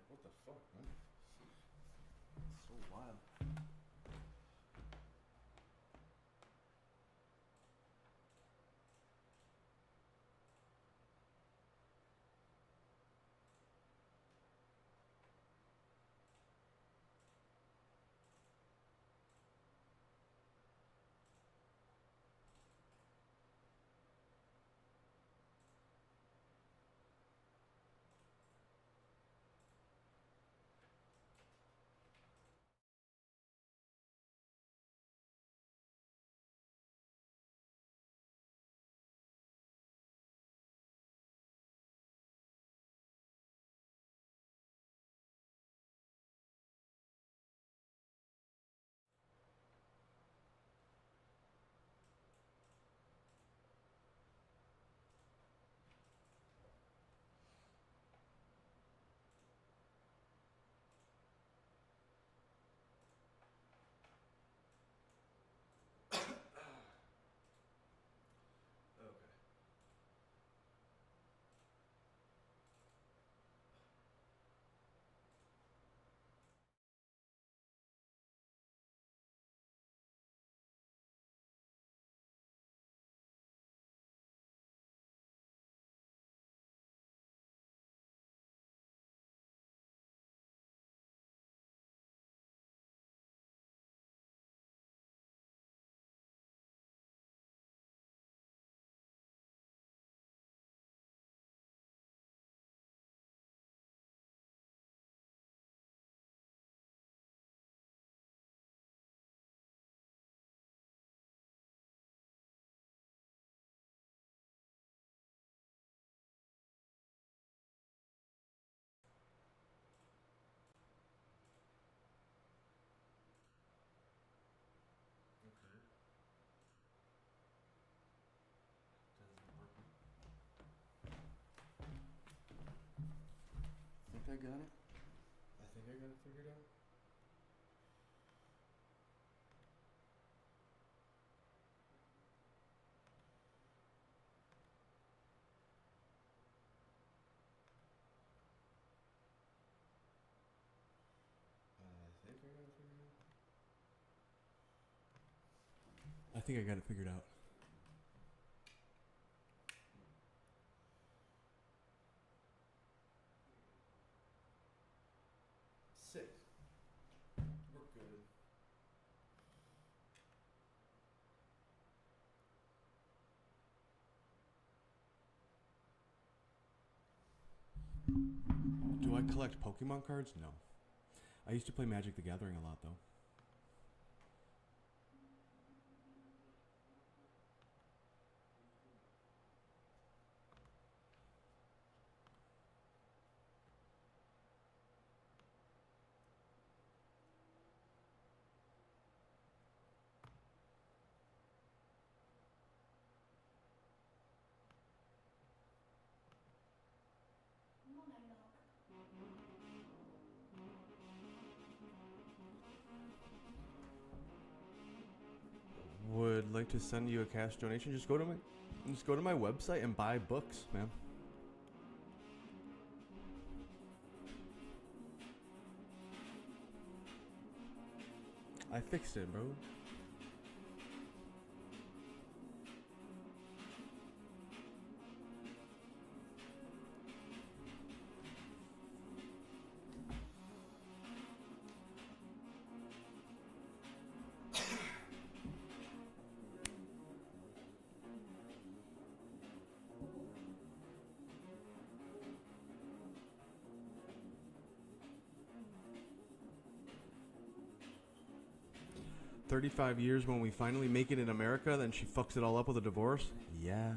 What the fuck, man? It's so wild. Okay. Okay. Doesn't work. Think I got it? I think I got it figured out. I think I got it figured out. Sick. We're good. Do I collect Pokemon cards? No. I used to play Magic the Gathering a lot, though. Would like to send you a cash donation. Just go to my website and buy books, man. I fixed it, bro. "35 years when we finally make it in America, then she fucks it all up with a divorce?" Yeah.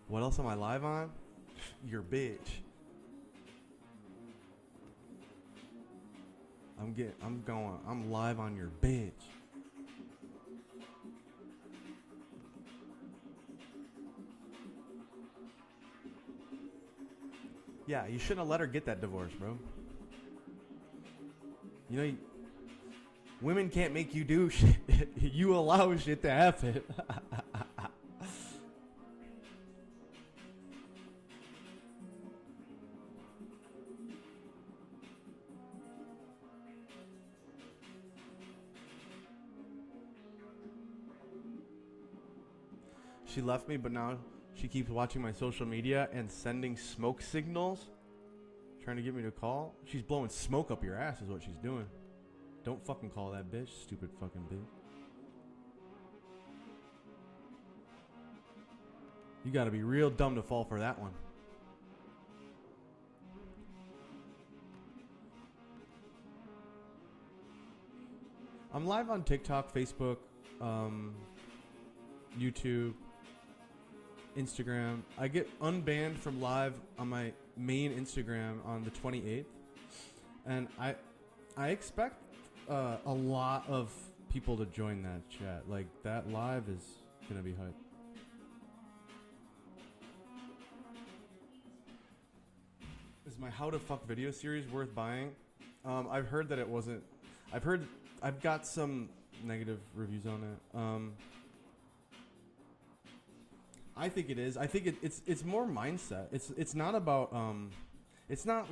What else am I live on? Your bitch. I'm live on your bitch. Yeah, you shouldn't have let her get that divorce, bro. You know, women can't make you do shit. You allow shit to happen. She left me, but now she keeps watching my social media and sending smoke signals, trying to get me to call. She's blowing smoke up your ass is what she's doing. Don't fucking call that bitch, stupid fucking bitch. You gotta be real dumb to fall for that one. I'm live on TikTok, Facebook, YouTube, Instagram. I get unbanned from live on my main Instagram on the 28th. And I expect a lot of people to join that chat. Like, that live is gonna be hype. Is my How to Fuck video series worth buying? I've heard that it wasn't. I've got some negative reviews on it. I think it is. I think it's more mindset. It's not about it's not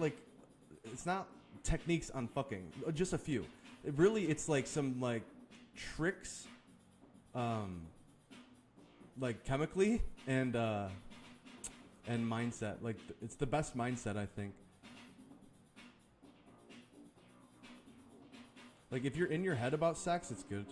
techniques on fucking. Just a few. It's like some like tricks, like chemically and mindset. Like it's the best mindset, I think. Like if you're in your head about sex, it's good.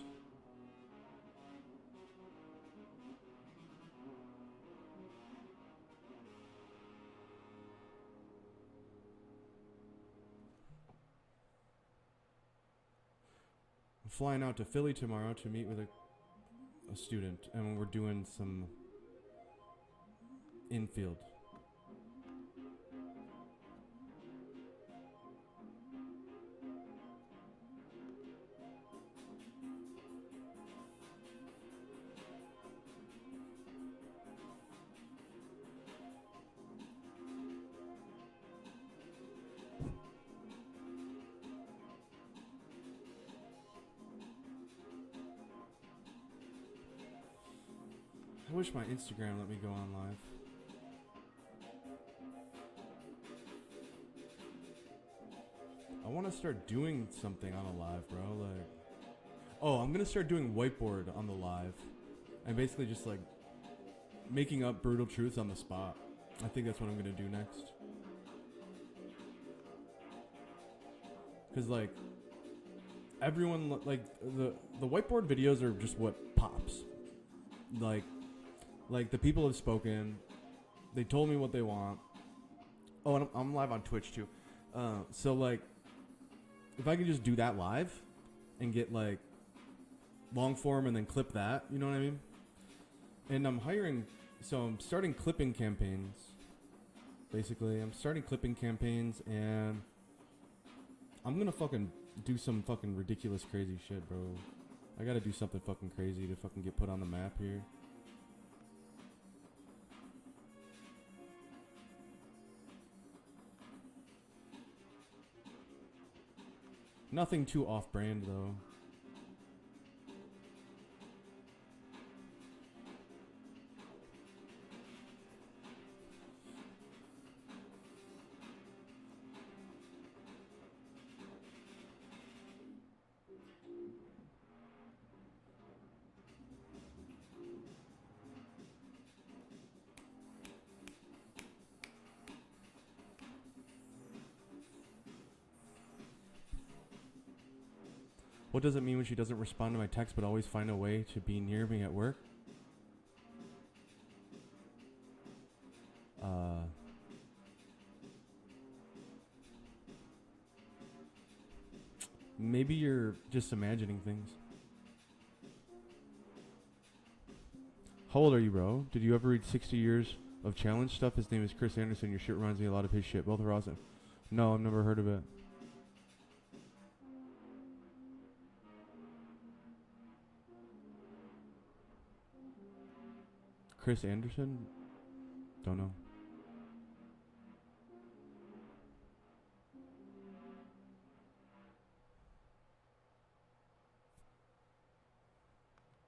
I'm flying out to Philly tomorrow to meet with a student, and we're doing some infield. I wish my Instagram let me go on live. I want to start doing something on a live, bro. Like, oh, I'm gonna start doing whiteboard on the live, and basically just like making up brutal truths on the spot. I think that's what I'm gonna do next. Cause like everyone, like the whiteboard videos are just what pops. Like the people have spoken. They told me what they want. Oh, and I'm live on Twitch too. So like, if I could just do that live and get like long form and then clip that, you know what I mean? And I'm starting clipping campaigns. Basically, I'm starting clipping campaigns, and I'm gonna fucking do some fucking ridiculous crazy shit, bro. I gotta do something fucking crazy to fucking get put on the map here. Nothing too off-brand, though. What does it mean when she doesn't respond to my text but always find a way to be near me at work? Maybe you're just imagining things. How old are you, bro? Did you ever read 60 Years of Challenge stuff? His name is Chris Anderson. Your shit reminds me a lot of his shit. Both are awesome. No, I've never heard of it. Chris Anderson? Don't know.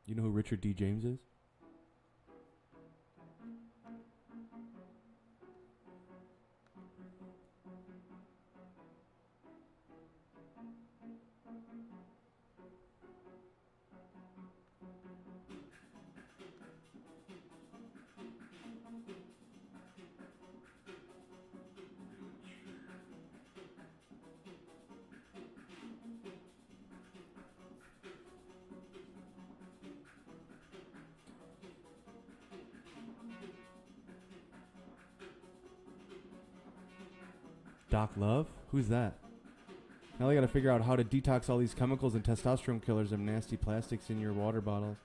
You know who Richard D. James is? Doc Love? Who's that? Now they gotta figure out how to detox all these chemicals and testosterone killers and nasty plastics in your water bottles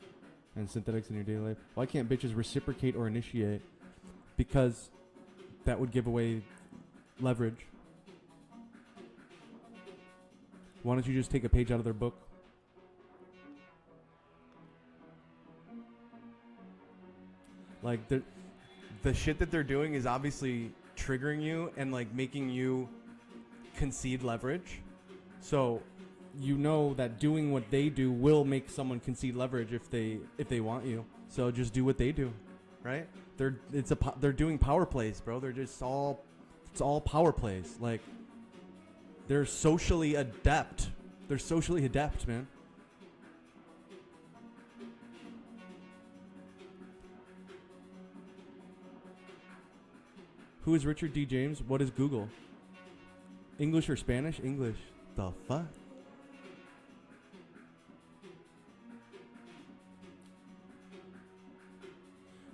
and synthetics in your daily life. Why can't bitches reciprocate or initiate? Because that would give away leverage. Why don't you just take a page out of their book? Like, the shit that they're doing is obviously triggering you and, like, making you concede leverage. So, you know that doing what they do will make someone concede leverage if they want you. So just do what they do, right? They're doing power plays, bro. It's all power plays. Like, they're socially adept. They're socially adept, man. Who is Richard D. James? What is Google? English or Spanish? English. The fuck?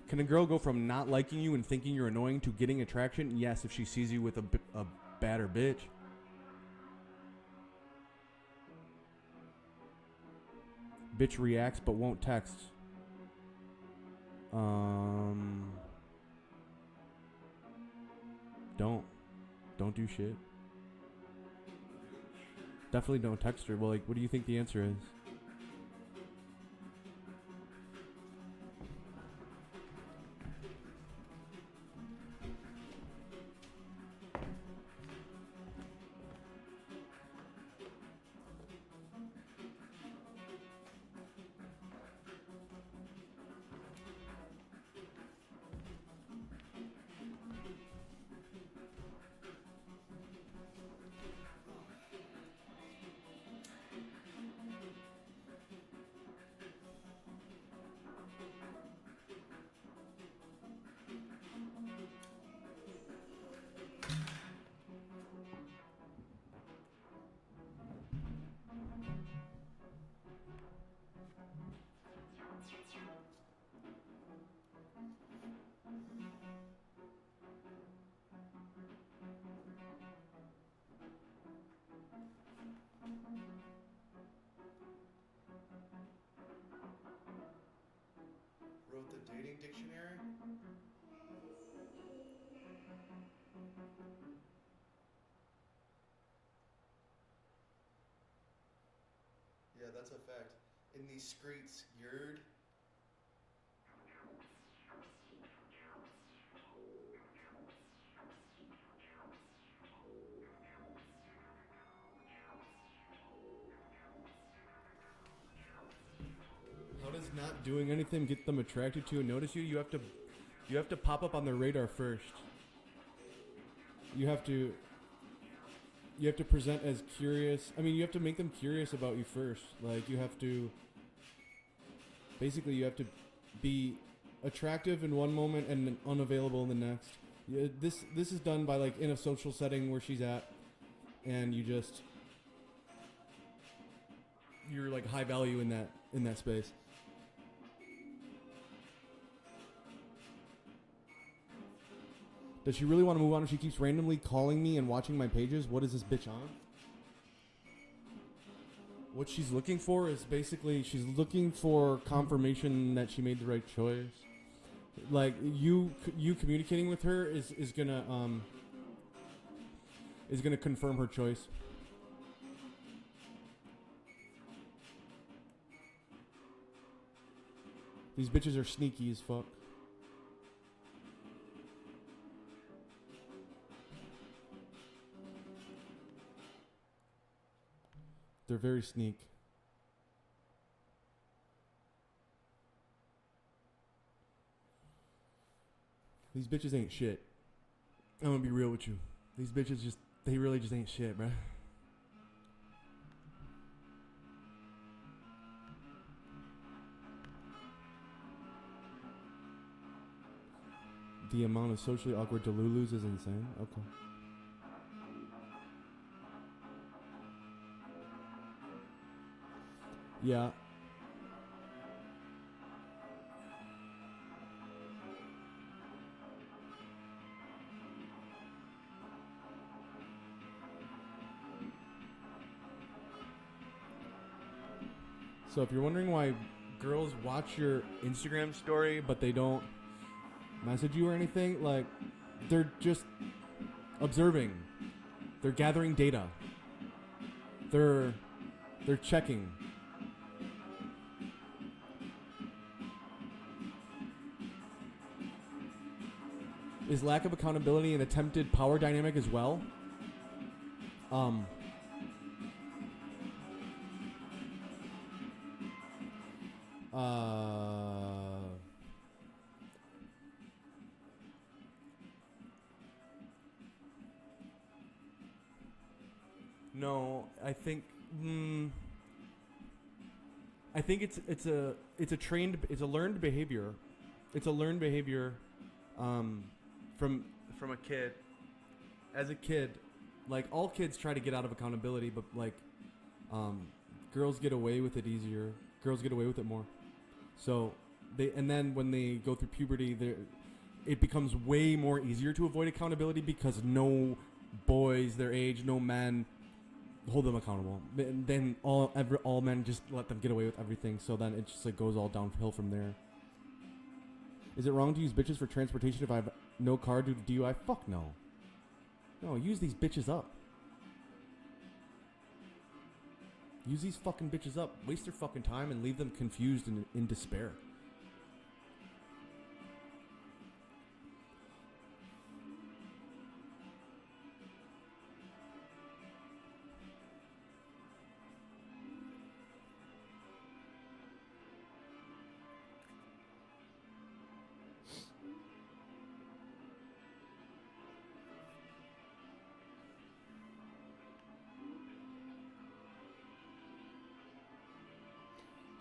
Can a girl go from not liking you and thinking you're annoying to getting attraction? Yes, if she sees you with a badder bitch. Bitch reacts but won't text. Don't do shit. Definitely don't text her. Well, like, what do you think the answer is? Wrote the dating dictionary? Yeah, that's a fact. In these streets, yerd. How does not doing anything get them attracted to and notice you? You have to pop up on their radar first. You have to present as curious. I mean, you have to make them curious about you first. Like, you have to be attractive in one moment and then unavailable in the next. This is done by, like, in a social setting where she's at, and you're like high value in that space. Does she really want to move on if she keeps randomly calling me and watching my pages? What is this bitch on? What she's looking for is basically she's looking for confirmation that she made the right choice. Like, you communicating with her is gonna confirm her choice. These bitches are sneaky as fuck. They're very sneak. These bitches ain't shit. I'm gonna be real with you. These bitches they really just ain't shit, bruh. The amount of socially awkward Delulus is insane. Okay. Yeah. So if you're wondering why girls watch your Instagram story but they don't message you or anything, like, they're just observing. They're gathering data. They're checking. Is lack of accountability an attempted power dynamic as well? No, I think it's a learned behavior. It's a learned behavior from a kid. As a kid, like, all kids try to get out of accountability, but like girls get away with it easier. Girls get away with it more. So then when they go through puberty, it becomes way more easier to avoid accountability because no boys their age, no men hold them accountable. Then all men just let them get away with everything. So then it just like goes all downhill from there. Is it wrong to use bitches for transportation if I have no car due to DUI? Fuck no. No, use these bitches up. Use these fucking bitches up. Waste their fucking time and leave them confused and in despair.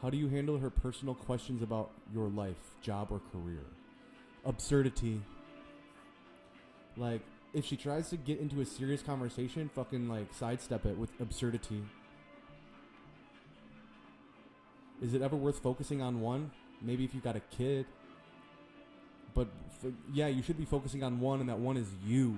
How do you handle her personal questions about your life, job, or career? Absurdity. Like, if she tries to get into a serious conversation, fucking, like, sidestep it with absurdity. Is it ever worth focusing on one? Maybe if you got a kid. But, yeah, you should be focusing on one, and that one is you.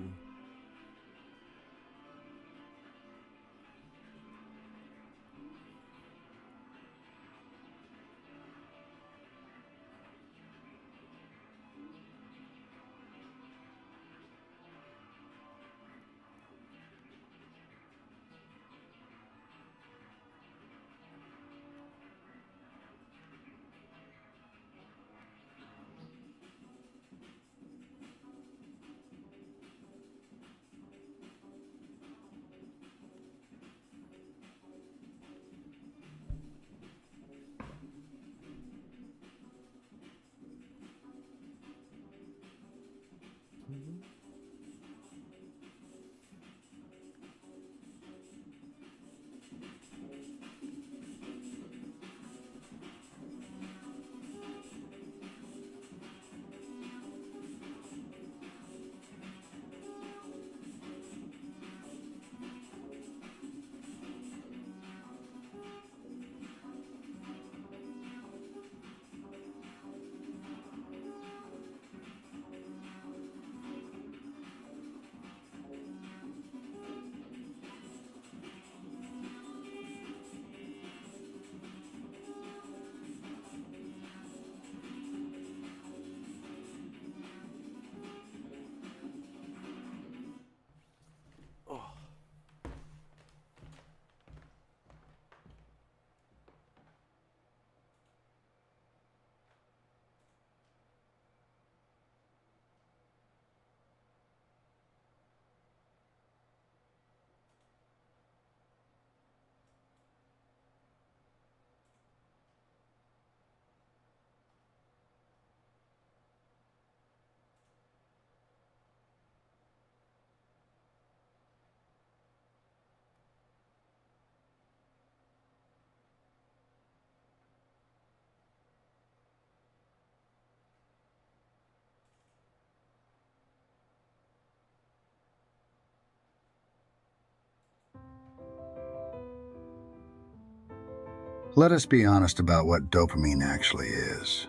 Let us be honest about what dopamine actually is.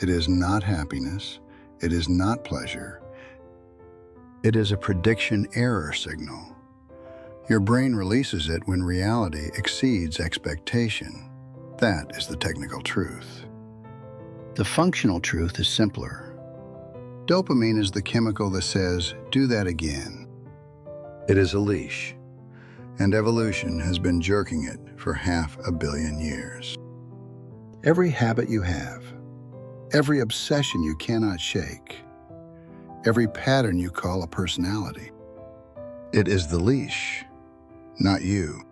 It is not happiness. It is not pleasure. It is a prediction error signal. Your brain releases it when reality exceeds expectation. That is the technical truth. The functional truth is simpler. Dopamine is the chemical that says, do that again. It is a leash, and evolution has been jerking it for 500 million years. Every habit you have, every obsession you cannot shake, every pattern you call a personality, it is the leash, not you.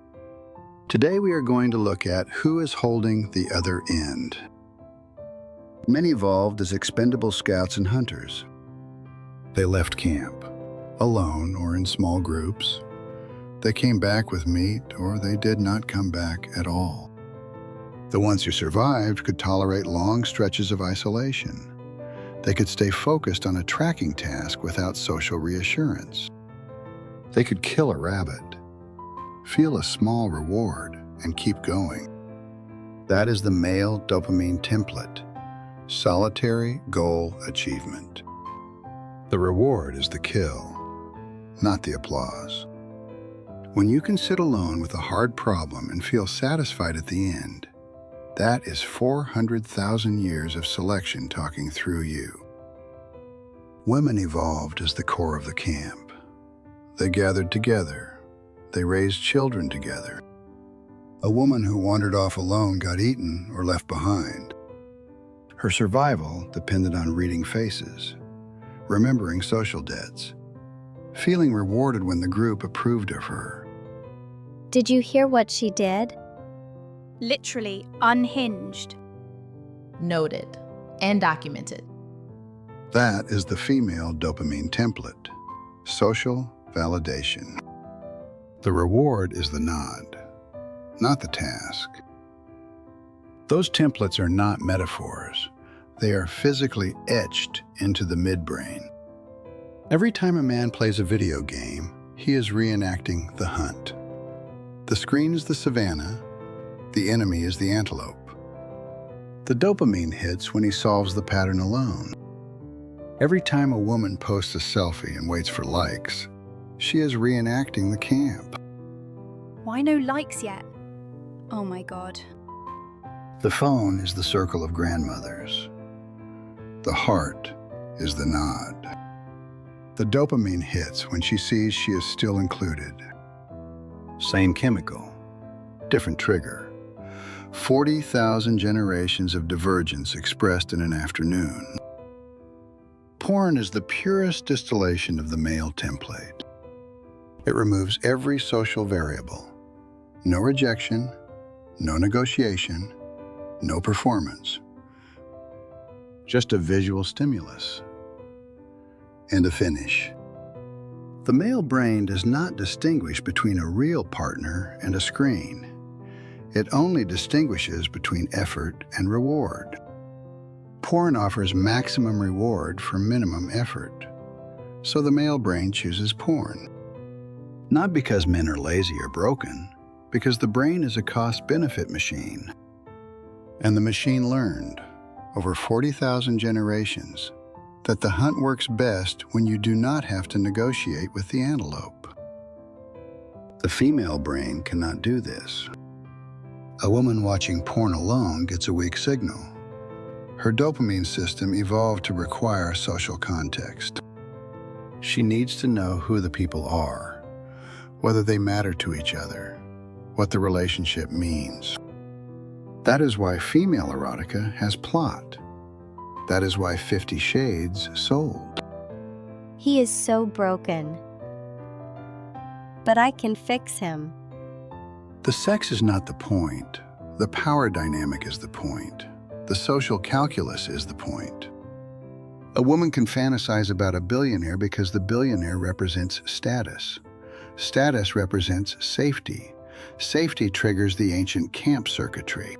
Today we are going to look at who is holding the other end. Men evolved as expendable scouts and hunters. They left camp, alone or in small groups. They came back with meat, or they did not come back at all. The ones who survived could tolerate long stretches of isolation. They could stay focused on a tracking task without social reassurance. They could kill a rabbit, feel a small reward, and keep going. That is the male dopamine template: solitary goal achievement. The reward is the kill, not the applause. When you can sit alone with a hard problem and feel satisfied at the end, that is 400,000 years of selection talking through you. Women evolved as the core of the camp. They gathered together. They raised children together. A woman who wandered off alone got eaten or left behind. Her survival depended on reading faces, remembering social debts, feeling rewarded when the group approved of her. Did you hear what she did? Literally unhinged. Noted and documented. That is the female dopamine template: social validation. The reward is the nod, not the task. Those templates are not metaphors. They are physically etched into the midbrain. Every time a man plays a video game, he is reenacting the hunt. The screen is the savanna. The enemy is the antelope. The dopamine hits when he solves the pattern alone. Every time a woman posts a selfie and waits for likes, she is reenacting the camp. Why no likes yet? Oh my God. The phone is the circle of grandmothers. The heart is the nod. The dopamine hits when she sees she is still included. Same chemical, different trigger. 40,000 generations of divergence expressed in an afternoon. Porn is the purest distillation of the male template. It removes every social variable. No rejection, no negotiation, no performance. Just a visual stimulus. And a finish. The male brain does not distinguish between a real partner and a screen. It only distinguishes between effort and reward. Porn offers maximum reward for minimum effort, so the male brain chooses porn. Not because men are lazy or broken, because the brain is a cost-benefit machine. And the machine learned, over 40,000 generations, that the hunt works best when you do not have to negotiate with the antelope. The female brain cannot do this. A woman watching porn alone gets a weak signal. Her dopamine system evolved to require social context. She needs to know who the people are, whether they matter to each other, what the relationship means. That is why female erotica has plot. That is why 50 Shades sold. He is so broken. But I can fix him. The sex is not the point. The power dynamic is the point. The social calculus is the point. A woman can fantasize about a billionaire because the billionaire represents status. Status represents safety. Safety triggers the ancient camp circuitry.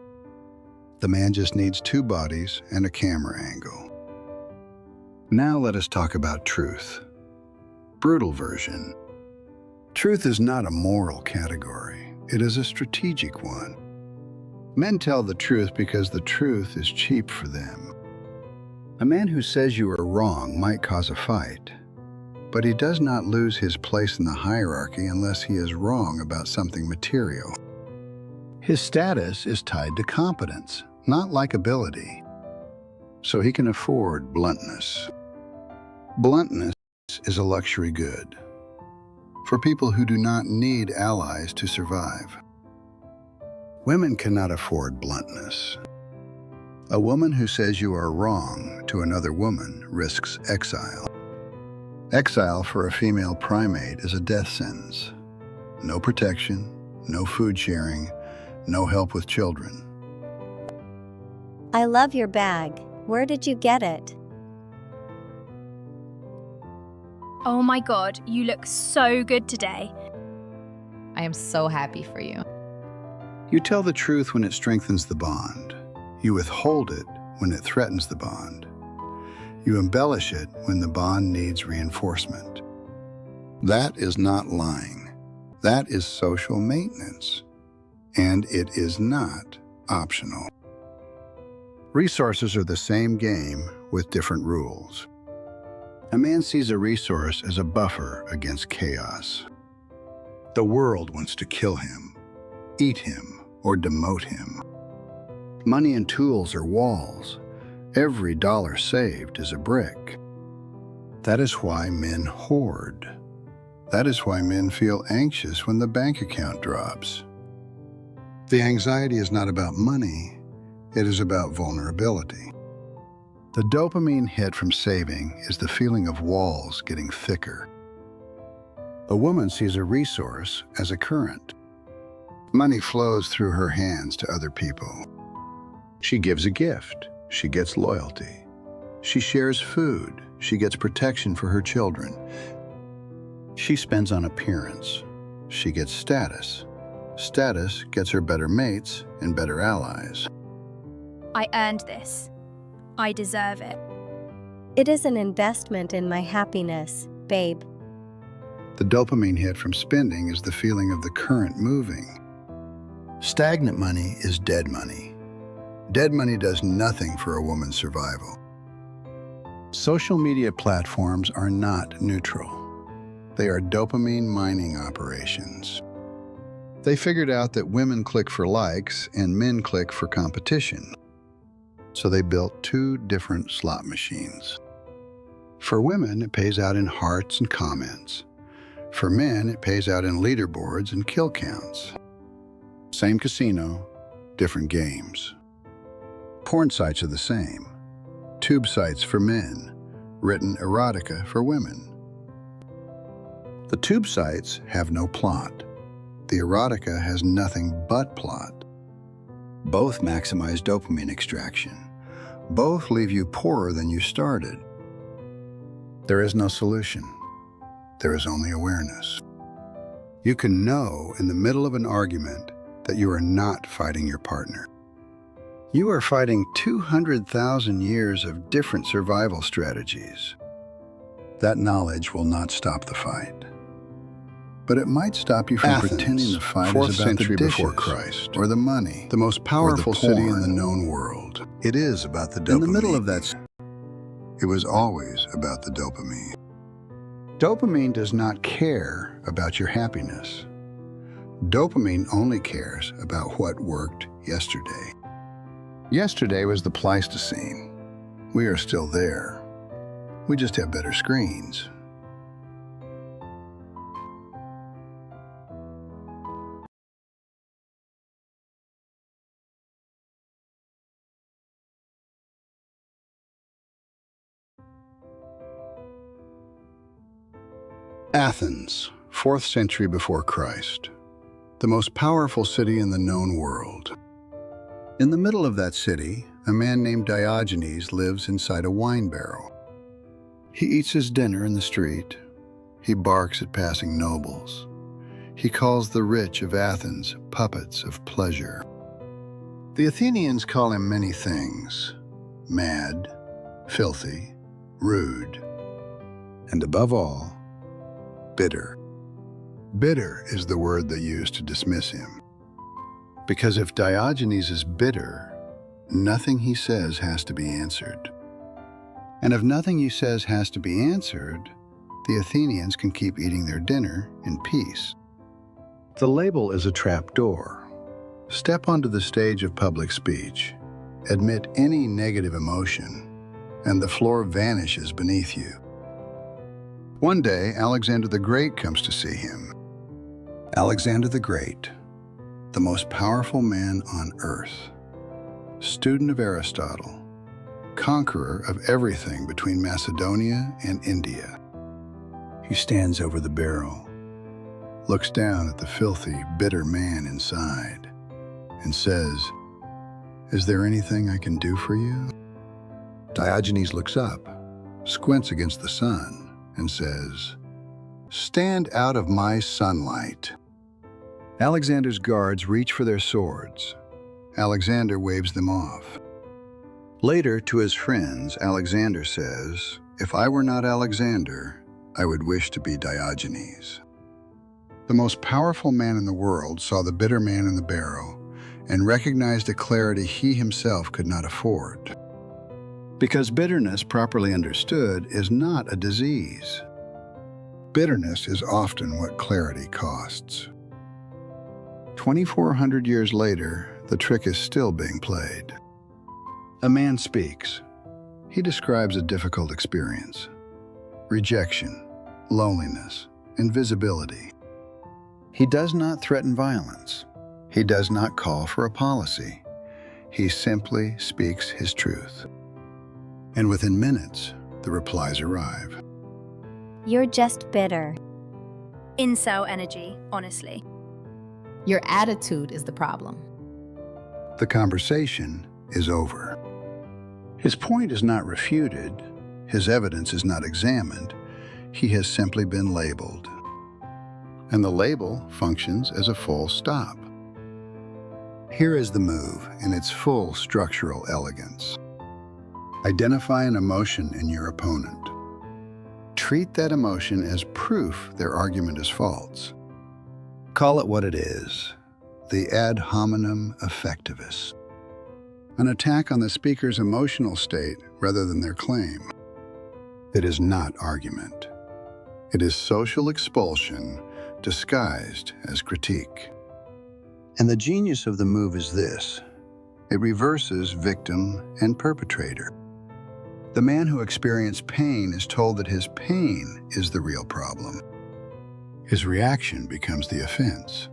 The man just needs 2 bodies and a camera angle. Now let us talk about truth. Brutal version. Truth is not a moral category. It is a strategic one. Men tell the truth because the truth is cheap for them. A man who says you are wrong might cause a fight, but he does not lose his place in the hierarchy unless he is wrong about something material. His status is tied to competence, not likability. So he can afford bluntness. Bluntness is a luxury good for people who do not need allies to survive. Women cannot afford bluntness. A woman who says you are wrong to another woman risks exile. Exile for a female primate is a death sentence. No protection, no food sharing, no help with children. I love your bag. Where did you get it? Oh my god, you look so good today. I am so happy for you. You tell the truth when it strengthens the bond. You withhold it when it threatens the bond. You embellish it when the bond needs reinforcement. That is not lying. That is social maintenance. And it is not optional. Resources are the same game with different rules. A man sees a resource as a buffer against chaos. The world wants to kill him, eat him, or demote him. Money and tools are walls. Every dollar saved is a brick. That is why men hoard. That is why men feel anxious when the bank account drops. The anxiety is not about money, it is about vulnerability. The dopamine hit from saving is the feeling of walls getting thicker. A woman sees a resource as a current. Money flows through her hands to other people. She gives a gift, she gets loyalty. She shares food, she gets protection for her children. She spends on appearance, she gets status. Status gets her better mates and better allies. I earned this. I deserve it. It is an investment in my happiness, babe. The dopamine hit from spending is the feeling of the current moving. Stagnant money is dead money. Dead money does nothing for a woman's survival. Social media platforms are not neutral. They are dopamine mining operations. They figured out that women click for likes and men click for competition. So they built two different slot machines. For women, it pays out in hearts and comments. For men, it pays out in leaderboards and kill counts. Same casino, different games. Porn sites are the same. Tube sites for men, written erotica for women. The tube sites have no plot. The erotica has nothing but plot. Both maximize dopamine extraction. Both leave you poorer than you started. There is no solution. There is only awareness. You can know in the middle of an argument that you are not fighting your partner. You are fighting 200,000 years of different survival strategies. That knowledge will not stop the fight. But it might stop you from Athens, pretending the fight 4th is about century the dishes, before Christ, or the money, the most powerful or the city in porn. the known world. It is about the dopamine. In the middle of that, it was always about the dopamine. Dopamine does not care about your happiness. Dopamine only cares about what worked yesterday. Yesterday was the Pleistocene. We are still there. We just have better screens. Athens, 4th century before Christ, the most powerful city in the known world. In the middle of that city, a man named Diogenes lives inside a wine barrel. He eats his dinner in the street. He barks at passing nobles. He calls the rich of Athens puppets of pleasure. The Athenians call him many things: mad, filthy, rude, and above all, bitter. Bitter is the word they use to dismiss him. Because if Diogenes is bitter, nothing he says has to be answered. And if nothing he says has to be answered, the Athenians can keep eating their dinner in peace. The label is a trap door. Step onto the stage of public speech, admit any negative emotion, and the floor vanishes beneath you. One day, Alexander the Great comes to see him. Alexander the Great, the most powerful man on earth, student of Aristotle, conqueror of everything between Macedonia and India. He stands over the barrel, looks down at the filthy, bitter man inside, and says, "Is there anything I can do for you?" Diogenes looks up, squints against the sun, and says, "Stand out of my sunlight." Alexander's guards reach for their swords. Alexander waves them off. Later, to his friends, Alexander says, "If I were not Alexander, I would wish to be Diogenes." The most powerful man in the world saw the bitter man in the barrel and recognized a clarity he himself could not afford. Because bitterness, properly understood, is not a disease. Bitterness is often what clarity costs. 2,400 years later, the trick is still being played. A man speaks. He describes a difficult experience: rejection, loneliness, invisibility. He does not threaten violence. He does not call for a policy. He simply speaks his truth. And within minutes, the replies arrive. You're just bitter. Incel energy, honestly. Your attitude is the problem. The conversation is over. His point is not refuted. His evidence is not examined. He has simply been labeled. And the label functions as a full stop. Here is the move in its full structural elegance. Identify an emotion in your opponent. Treat that emotion as proof their argument is false. Call it what it is, the ad hominem effectivus. An attack on the speaker's emotional state rather than their claim. It is not argument. It is social expulsion disguised as critique. And the genius of the move is this: it reverses victim and perpetrator. The man who experienced pain is told that his pain is the real problem. His reaction becomes the offense.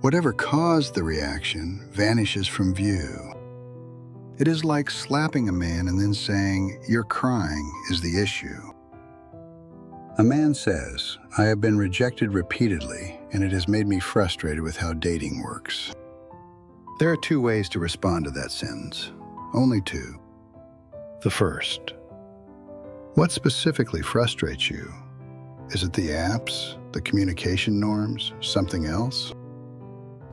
Whatever caused the reaction vanishes from view. It is like slapping a man and then saying, "Your crying is the issue." A man says, "I have been rejected repeatedly, and it has made me frustrated with how dating works." There are two ways to respond to that sentence. Only two. The first: what specifically frustrates you? Is it the apps, the communication norms, something else?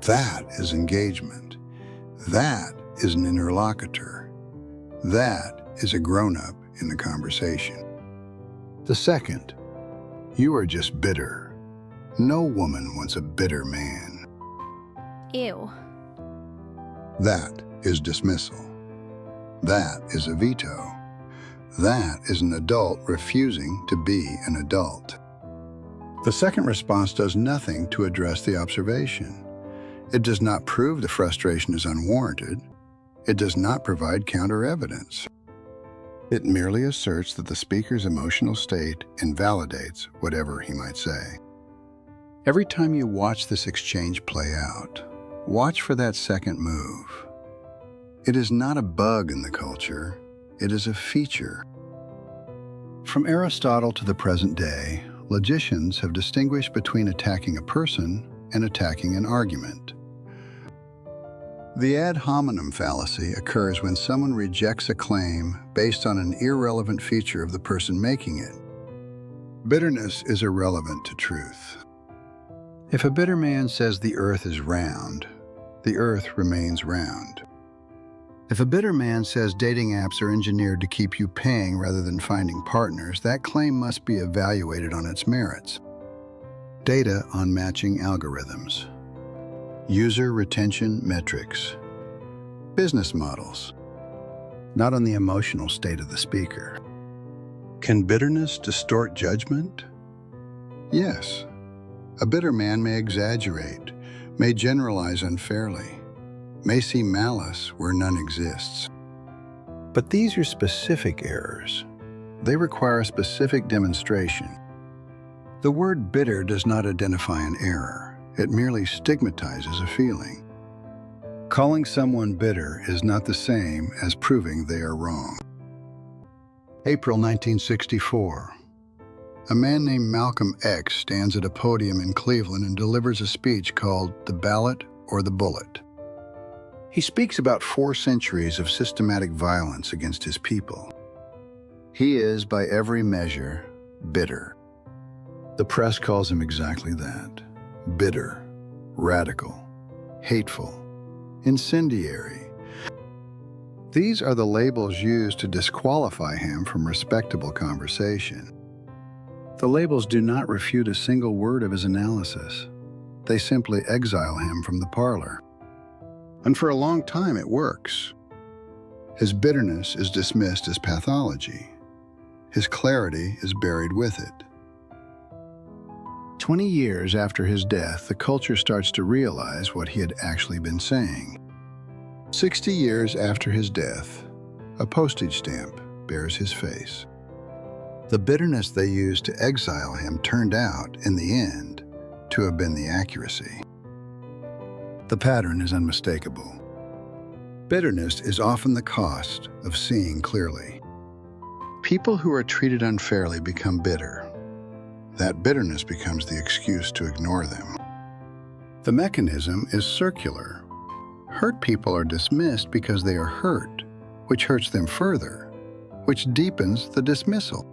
That is engagement. That is an interlocutor. That is a grown-up in the conversation. The second: you are just bitter. No woman wants a bitter man. Ew. That is dismissal. That is a veto. That is an adult refusing to be an adult. The second response does nothing to address the observation. It does not prove the frustration is unwarranted. It does not provide counter-evidence. It merely asserts that the speaker's emotional state invalidates whatever he might say. Every time you watch this exchange play out, watch for that second move. It is not a bug in the culture. It is a feature. From Aristotle to the present day, logicians have distinguished between attacking a person and attacking an argument. The ad hominem fallacy occurs when someone rejects a claim based on an irrelevant feature of the person making it. Bitterness is irrelevant to truth. If a bitter man says the earth is round, the earth remains round. If a bitter man says dating apps are engineered to keep you paying rather than finding partners, that claim must be evaluated on its merits. Data on matching algorithms. User retention metrics. Business models. Not on the emotional state of the speaker. Can bitterness distort judgment? Yes. A bitter man may exaggerate, may generalize unfairly, may see malice where none exists. But these are specific errors. They require a specific demonstration. The word bitter does not identify an error. It merely stigmatizes a feeling. Calling someone bitter is not the same as proving they are wrong. April 1964. A man named Malcolm X stands at a podium in Cleveland and delivers a speech called The Ballot or the Bullet. He speaks about 4 centuries of systematic violence against his people. He is, by every measure, bitter. The press calls him exactly that: bitter, radical, hateful, incendiary. These are the labels used to disqualify him from respectable conversation. The labels do not refute a single word of his analysis. They simply exile him from the parlor. And for a long time it works. His bitterness is dismissed as pathology. His clarity is buried with it. 20 years after his death, the culture starts to realize what he had actually been saying. 60 years after his death, a postage stamp bears his face. The bitterness they used to exile him turned out, in the end, to have been the accuracy. The pattern is unmistakable. Bitterness is often the cost of seeing clearly. People who are treated unfairly become bitter. That bitterness becomes the excuse to ignore them. The mechanism is circular. Hurt people are dismissed because they are hurt, which hurts them further, which deepens the dismissal.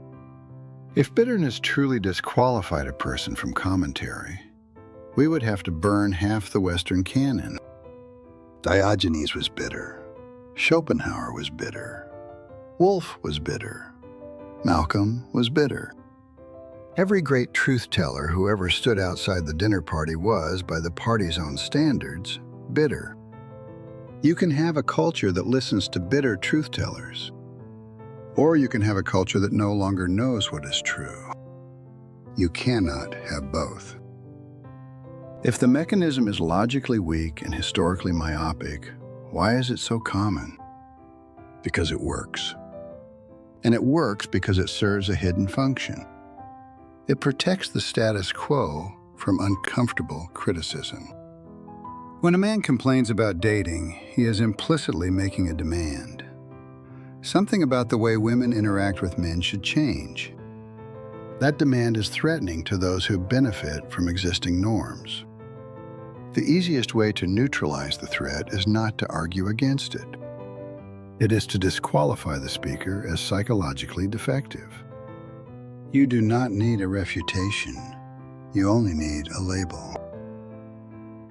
If bitterness truly disqualified a person from commentary, we would have to burn half the Western canon. Diogenes was bitter. Schopenhauer was bitter. Woolf was bitter. Malcolm was bitter. Every great truth-teller who ever stood outside the dinner party was, by the party's own standards, bitter. You can have a culture that listens to bitter truth-tellers, or you can have a culture that no longer knows what is true. You cannot have both. If the mechanism is logically weak and historically myopic, why is it so common? Because it works. And it works because it serves a hidden function. It protects the status quo from uncomfortable criticism. When a man complains about dating, he is implicitly making a demand. Something about the way women interact with men should change. That demand is threatening to those who benefit from existing norms. The easiest way to neutralize the threat is not to argue against it. It is to disqualify the speaker as psychologically defective. You do not need a refutation. You only need a label.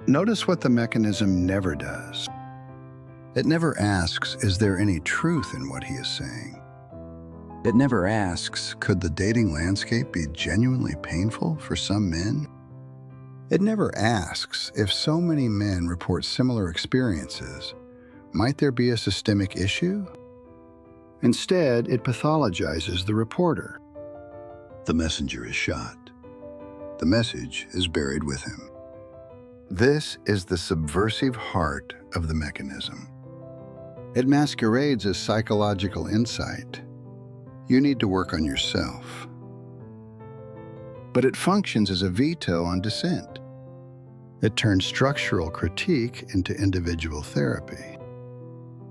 Notice what the mechanism never does. It never asks, is there any truth in what he is saying? It never asks, could the dating landscape be genuinely painful for some men? It never asks, if so many men report similar experiences, might there be a systemic issue? Instead, it pathologizes the reporter. The messenger is shot. The message is buried with him. This is the subversive heart of the mechanism. It masquerades as psychological insight. You need to work on yourself. But it functions as a veto on dissent. It turns structural critique into individual therapy.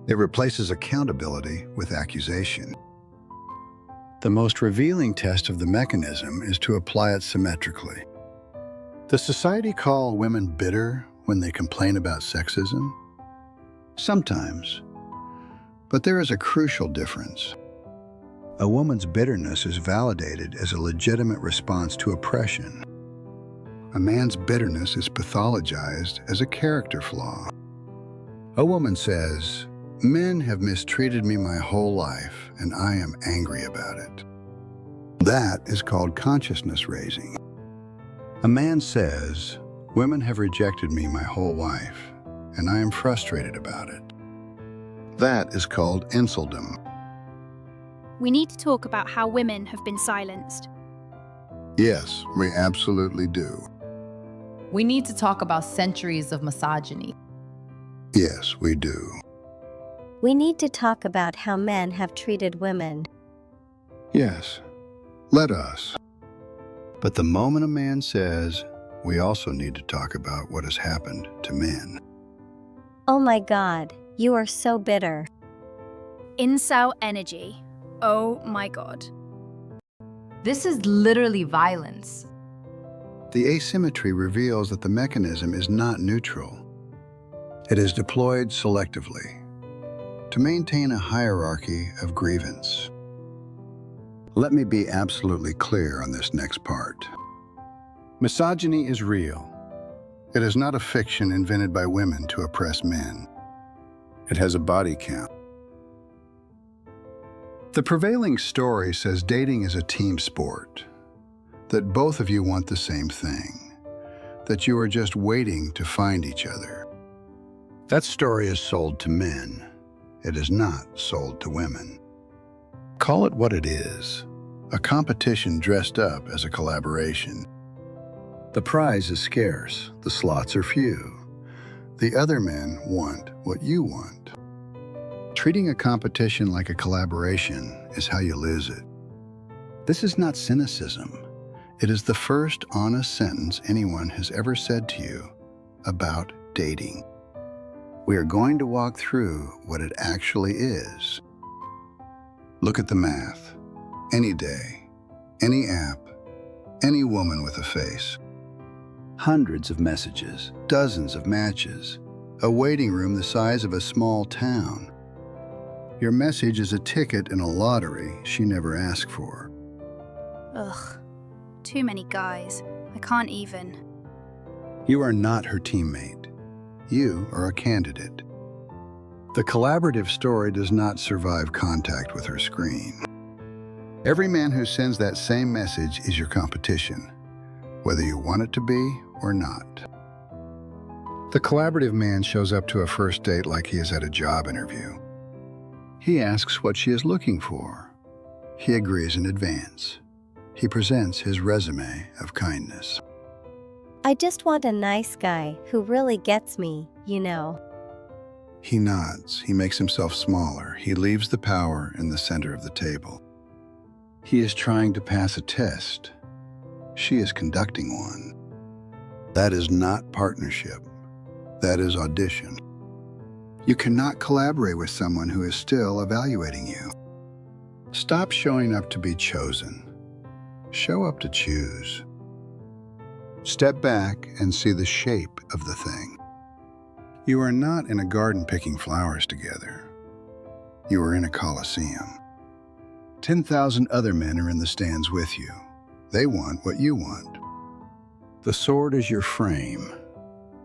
It replaces accountability with accusation. The most revealing test of the mechanism is to apply it symmetrically. Does society call women bitter when they complain about sexism? Sometimes. But there is a crucial difference. A woman's bitterness is validated as a legitimate response to oppression. A man's bitterness is pathologized as a character flaw. A woman says, "Men have mistreated me my whole life, and I am angry about it." That is called consciousness raising. A man says, "Women have rejected me my whole life, and I am frustrated about it." That is called insultum. We need to talk about how women have been silenced. Yes, we absolutely do. We need to talk about centuries of misogyny. Yes, we do. We need to talk about how men have treated women. Yes, let us. But the moment a man says, we also need to talk about what has happened to men. Oh my God, you are so bitter. Incel energy. Oh my God. This is literally violence. The asymmetry reveals that the mechanism is not neutral. It is deployed selectively to maintain a hierarchy of grievance. Let me be absolutely clear on this next part. Misogyny is real. It is not a fiction invented by women to oppress men. It has a body count. The prevailing story says dating is a team sport, that both of you want the same thing, that you are just waiting to find each other. That story is sold to men. It is not sold to women. Call it what it is, a competition dressed up as a collaboration. The prize is scarce, the slots are few. The other men want what you want. Treating a competition like a collaboration is how you lose it. This is not cynicism. It is the first honest sentence anyone has ever said to you about dating. We are going to walk through what it actually is. Look at the math. Any day, any app, any woman with a face. Hundreds of messages, dozens of matches, a waiting room the size of a small town. Your message is a ticket in a lottery she never asked for. Ugh. Too many guys. I can't even. You are not her teammate. You are a candidate. The collaborative story does not survive contact with her screen. Every man who sends that same message is your competition, whether you want it to be or not. The collaborative man shows up to a first date like he is at a job interview. He asks what she is looking for. He agrees in advance. He presents his resume of kindness. I just want a nice guy who really gets me, you know. He nods. He makes himself smaller. He leaves the power in the center of the table. He is trying to pass a test. She is conducting one. That is not partnership. That is audition. You cannot collaborate with someone who is still evaluating you. Stop showing up to be chosen. Show up to choose. Step back and see the shape of the thing. You are not in a garden picking flowers together. You are in a coliseum. 10,000 other men are in the stands with you. They want what you want. The sword is your frame.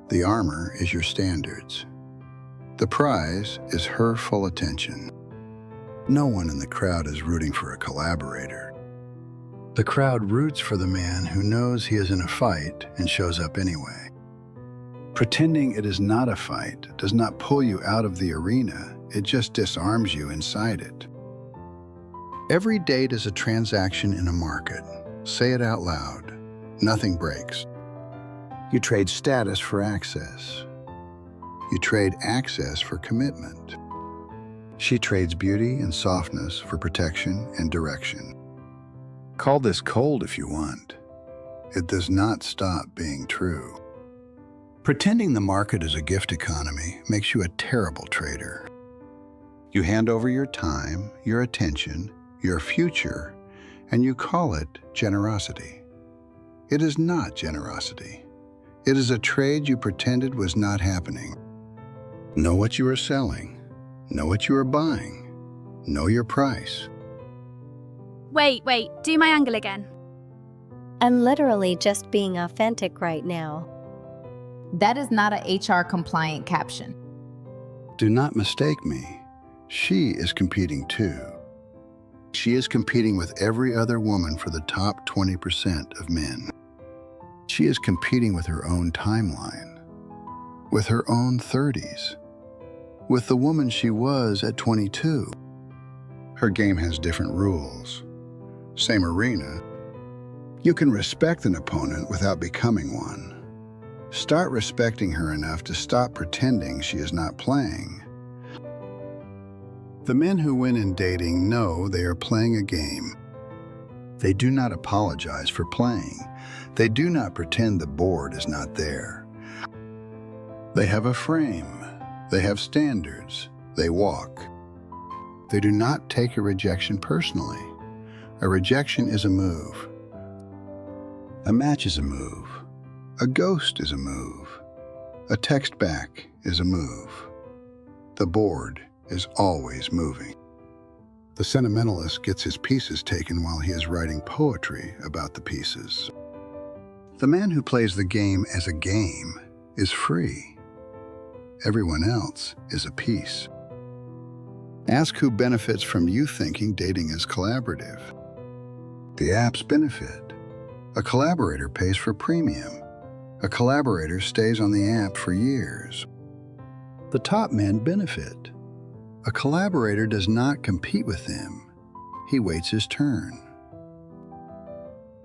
The armor is your standards. The prize is her full attention. No one in the crowd is rooting for a collaborator. The crowd roots for the man who knows he is in a fight and shows up anyway. Pretending it is not a fight does not pull you out of the arena, it just disarms you inside it. Every date is a transaction in a market. Say it out loud. Nothing breaks. You trade status for access. You trade access for commitment. She trades beauty and softness for protection and direction. Call this cold if you want. It does not stop being true. Pretending the market is a gift economy makes you a terrible trader. You hand over your time, your attention, your future, and you call it generosity. It is not generosity. It is a trade you pretended was not happening. Know what you are selling. Know what you are buying. Know your price. Wait, do my angle again. I'm literally just being authentic right now. That is not an HR compliant caption. Do not mistake me. She is competing too. She is competing with every other woman for the top 20% of men. She is competing with her own timeline, with her own 30s, with the woman she was at 22. Her game has different rules. Same arena. You can respect an opponent without becoming one. Start respecting her enough to stop pretending she is not playing. The men who win in dating know they are playing a game. They do not apologize for playing. They do not pretend the board is not there. They have a frame. They have standards. They walk. They do not take a rejection personally. A rejection is a move. A match is a move. A ghost is a move. A text back is a move. The board is always moving. The sentimentalist gets his pieces taken while he is writing poetry about the pieces. The man who plays the game as a game is free. Everyone else is a piece. Ask who benefits from you thinking dating is collaborative. The apps benefit. A collaborator pays for premium. A collaborator stays on the app for years. The top men benefit. A collaborator does not compete with them. He waits his turn.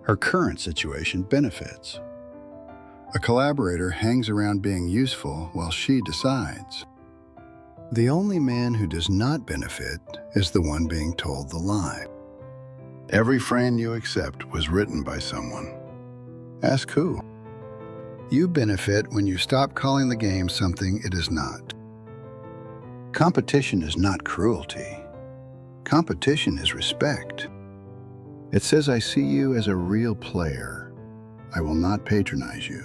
Her current situation benefits. A collaborator hangs around being useful while she decides. The only man who does not benefit is the one being told the lie. Every friend you accept was written by someone. Ask who. You benefit when you stop calling the game something it is not. Competition is not cruelty. Competition is respect. It says, I see you as a real player. I will not patronize you.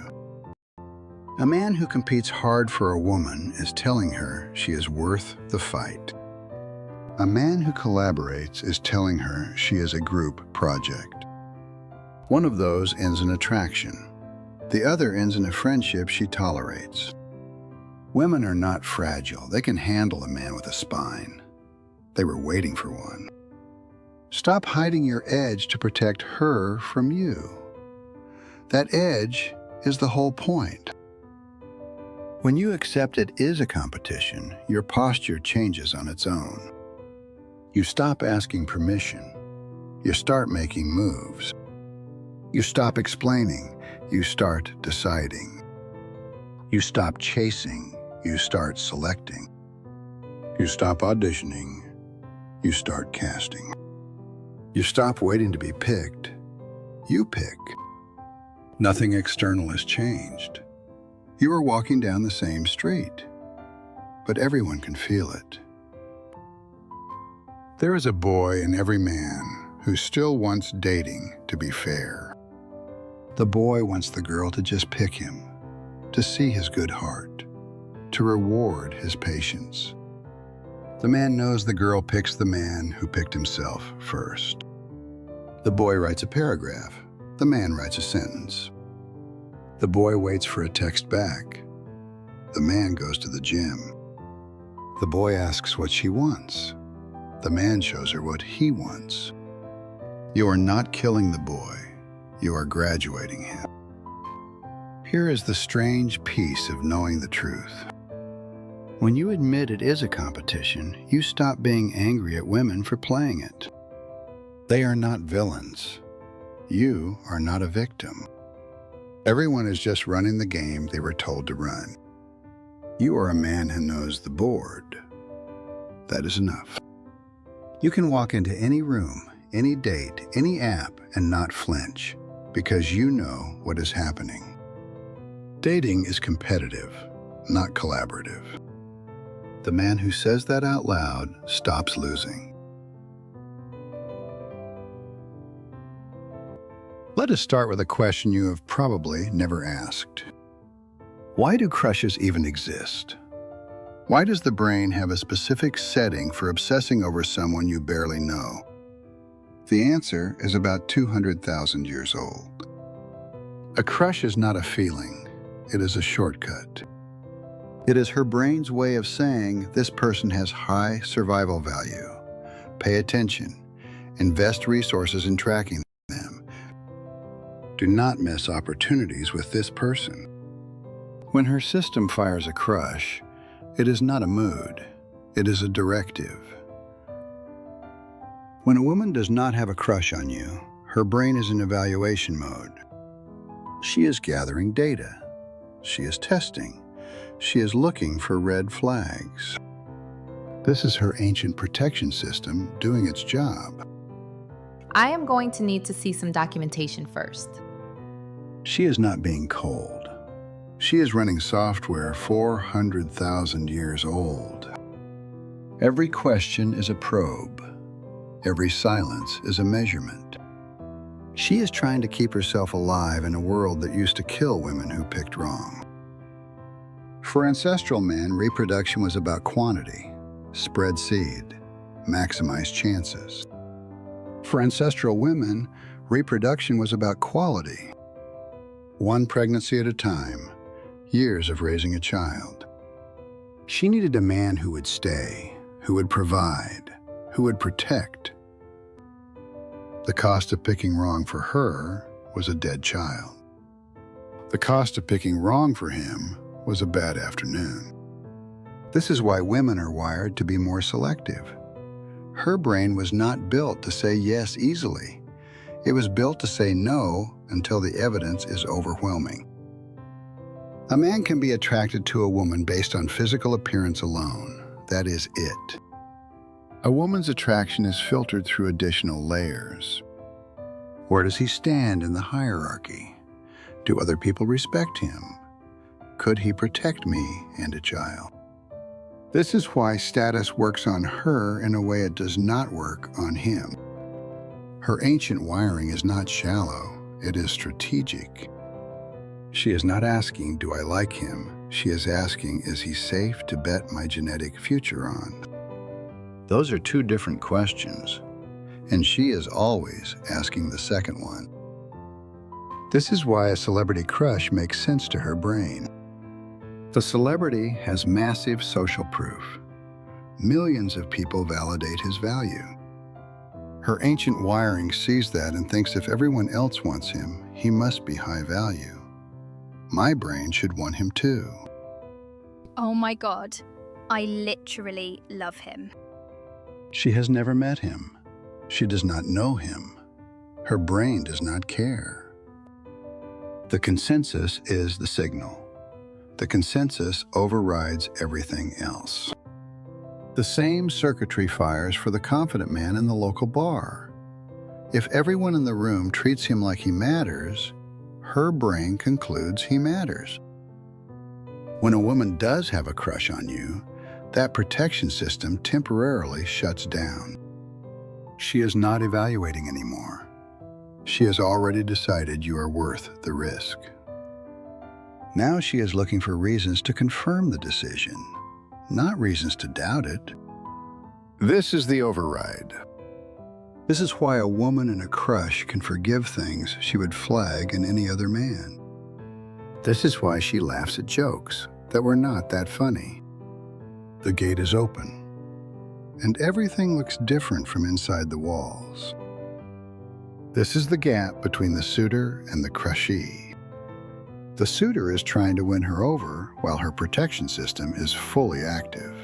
A man who competes hard for a woman is telling her she is worth the fight. A man who collaborates is telling her she is a group project. One of those ends in attraction. The other ends in a friendship she tolerates. Women are not fragile. They can handle a man with a spine. They were waiting for one. Stop hiding your edge to protect her from you. That edge is the whole point. When you accept it is a competition, your posture changes on its own. You stop asking permission. You start making moves. You stop explaining. You start deciding. You stop chasing. You start selecting. You stop auditioning. You start casting. You stop waiting to be picked. You pick. Nothing external has changed. You are walking down the same street, but everyone can feel it. There is a boy in every man who still wants dating to be fair. The boy wants the girl to just pick him, to see his good heart, to reward his patience. The man knows the girl picks the man who picked himself first. The boy writes a paragraph. The man writes a sentence. The boy waits for a text back. The man goes to the gym. The boy asks what she wants. The man shows her what he wants. You are not killing the boy. You are graduating him. Here is the strange piece of knowing the truth. When you admit it is a competition, you stop being angry at women for playing it. They are not villains. You are not a victim. Everyone is just running the game they were told to run. You are a man who knows the board. That is enough. You can walk into any room, any date, any app, and not flinch, because you know what is happening. Dating is competitive, not collaborative. The man who says that out loud stops losing. Let us start with a question you have probably never asked. Why do crushes even exist? Why does the brain have a specific setting for obsessing over someone you barely know? The answer is about 200,000 years old. A crush is not a feeling, it is a shortcut. It is her brain's way of saying this person has high survival value. Pay attention. Invest resources in tracking them. Do not miss opportunities with this person. When her system fires a crush, it is not a mood, it is a directive. When a woman does not have a crush on you, her brain is in evaluation mode. She is gathering data. She is testing. She is looking for red flags. This is her ancient protection system doing its job. I am going to need to see some documentation first. She is not being cold. She is running software 400,000 years old. Every question is a probe. Every silence is a measurement. She is trying to keep herself alive in a world that used to kill women who picked wrong. For ancestral men, reproduction was about quantity, spread seed, maximize chances. For ancestral women, reproduction was about quality, one pregnancy at a time, years of raising a child. She needed a man who would stay, who would provide, who would protect. The cost of picking wrong for her was a dead child. The cost of picking wrong for him was a bad afternoon. This is why women are wired to be more selective. Her brain was not built to say yes easily. It was built to say no until the evidence is overwhelming. A man can be attracted to a woman based on physical appearance alone. That is it. A woman's attraction is filtered through additional layers. Where does he stand in the hierarchy? Do other people respect him? Could he protect me and a child? This is why status works on her in a way it does not work on him. Her ancient wiring is not shallow, it is strategic. She is not asking, do I like him? She is asking, is he safe to bet my genetic future on? Those are two different questions, and she is always asking the second one. This is why a celebrity crush makes sense to her brain. The celebrity has massive social proof. Millions of people validate his value. Her ancient wiring sees that and thinks if everyone else wants him, he must be high value. My brain should want him too. Oh my god, I literally love him. She has never met him. She does not know him. Her brain does not care. The consensus is the signal. The consensus overrides everything else. The same circuitry fires for the confident man in the local bar. If everyone in the room treats him like he matters, her brain concludes he matters. When a woman does have a crush on you, that protection system temporarily shuts down. She is not evaluating anymore. She has already decided you are worth the risk. Now she is looking for reasons to confirm the decision, not reasons to doubt it. This is the override. This is why a woman in a crush can forgive things she would flag in any other man. This is why she laughs at jokes that were not that funny. The gate is open, and everything looks different from inside the walls. This is the gap between the suitor and the crushee. The suitor is trying to win her over while her protection system is fully active.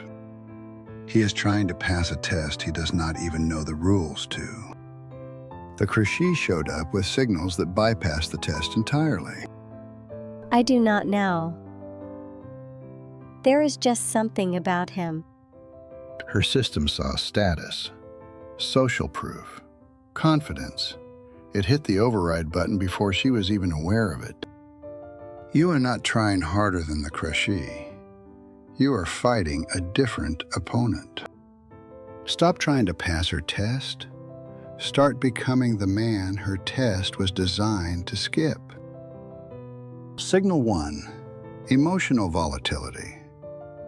He is trying to pass a test he does not even know the rules to. The crushee showed up with signals that bypass the test entirely. I do not know. There is just something about him. Her system saw status, social proof, confidence. It hit the override button before she was even aware of it. You are not trying harder than the crushee. You are fighting a different opponent. Stop trying to pass her test. Start becoming the man her test was designed to skip. Signal 1, emotional volatility,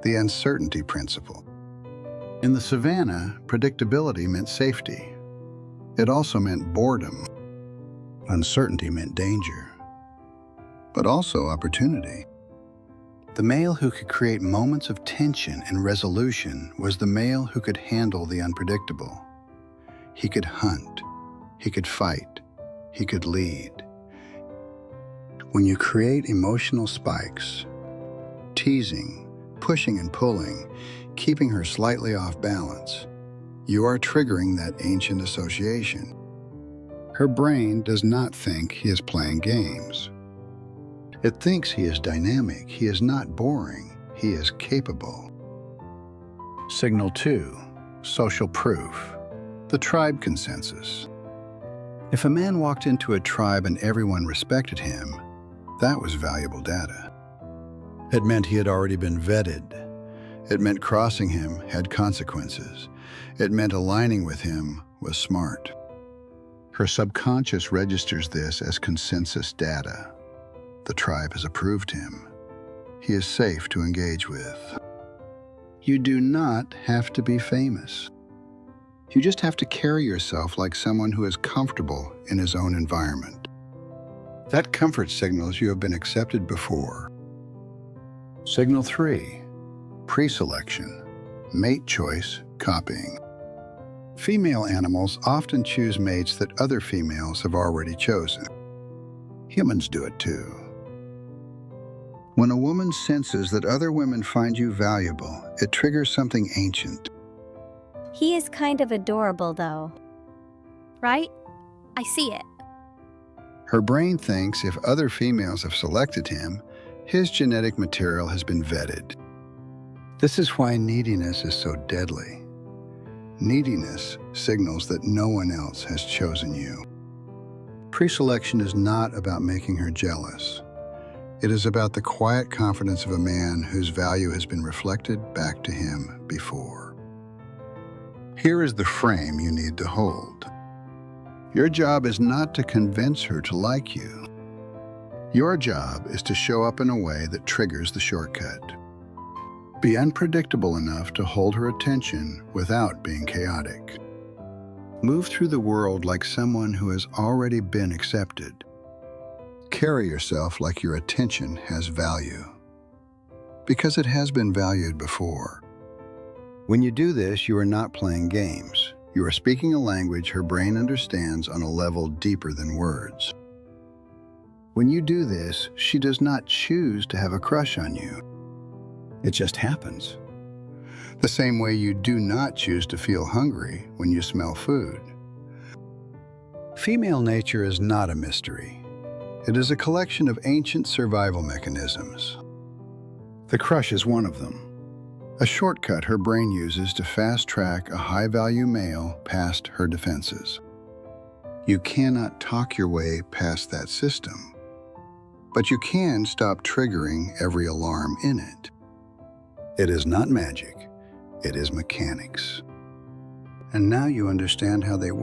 the uncertainty principle. In the savannah, predictability meant safety. It also meant boredom. Uncertainty meant danger, but also opportunity. The male who could create moments of tension and resolution was the male who could handle the unpredictable. He could hunt, he could fight, he could lead. When you create emotional spikes, teasing, pushing and pulling, keeping her slightly off balance, you are triggering that ancient association. Her brain does not think he is playing games. It thinks he is dynamic. He is not boring. He is capable. Signal 2. Social proof. The tribe consensus. If a man walked into a tribe and everyone respected him, that was valuable data. It meant he had already been vetted. It meant crossing him had consequences. It meant aligning with him was smart. Her subconscious registers this as consensus data. The tribe has approved him. He is safe to engage with. You do not have to be famous. You just have to carry yourself like someone who is comfortable in his own environment. That comfort signals you have been accepted before. Signal 3. Pre-selection. Mate choice, copying. Female animals often choose mates that other females have already chosen. Humans do it too. When a woman senses that other women find you valuable, it triggers something ancient. He is kind of adorable, though. Right? I see it. Her brain thinks if other females have selected him, his genetic material has been vetted. This is why neediness is so deadly. Neediness signals that no one else has chosen you. Preselection is not about making her jealous. It is about the quiet confidence of a man whose value has been reflected back to him before. Here is the frame you need to hold. Your job is not to convince her to like you. Your job is to show up in a way that triggers the shortcut. Be unpredictable enough to hold her attention without being chaotic. Move through the world like someone who has already been accepted. Carry yourself like your attention has value, because it has been valued before. When you do this, you are not playing games. You are speaking a language her brain understands on a level deeper than words. When you do this, she does not choose to have a crush on you. It just happens. The same way you do not choose to feel hungry when you smell food. Female nature is not a mystery. It is a collection of ancient survival mechanisms. The crush is one of them, a shortcut her brain uses to fast-track a high-value male past her defenses. You cannot talk your way past that system, but you can stop triggering every alarm in it. It is not magic, it is mechanics. And now you understand how they work.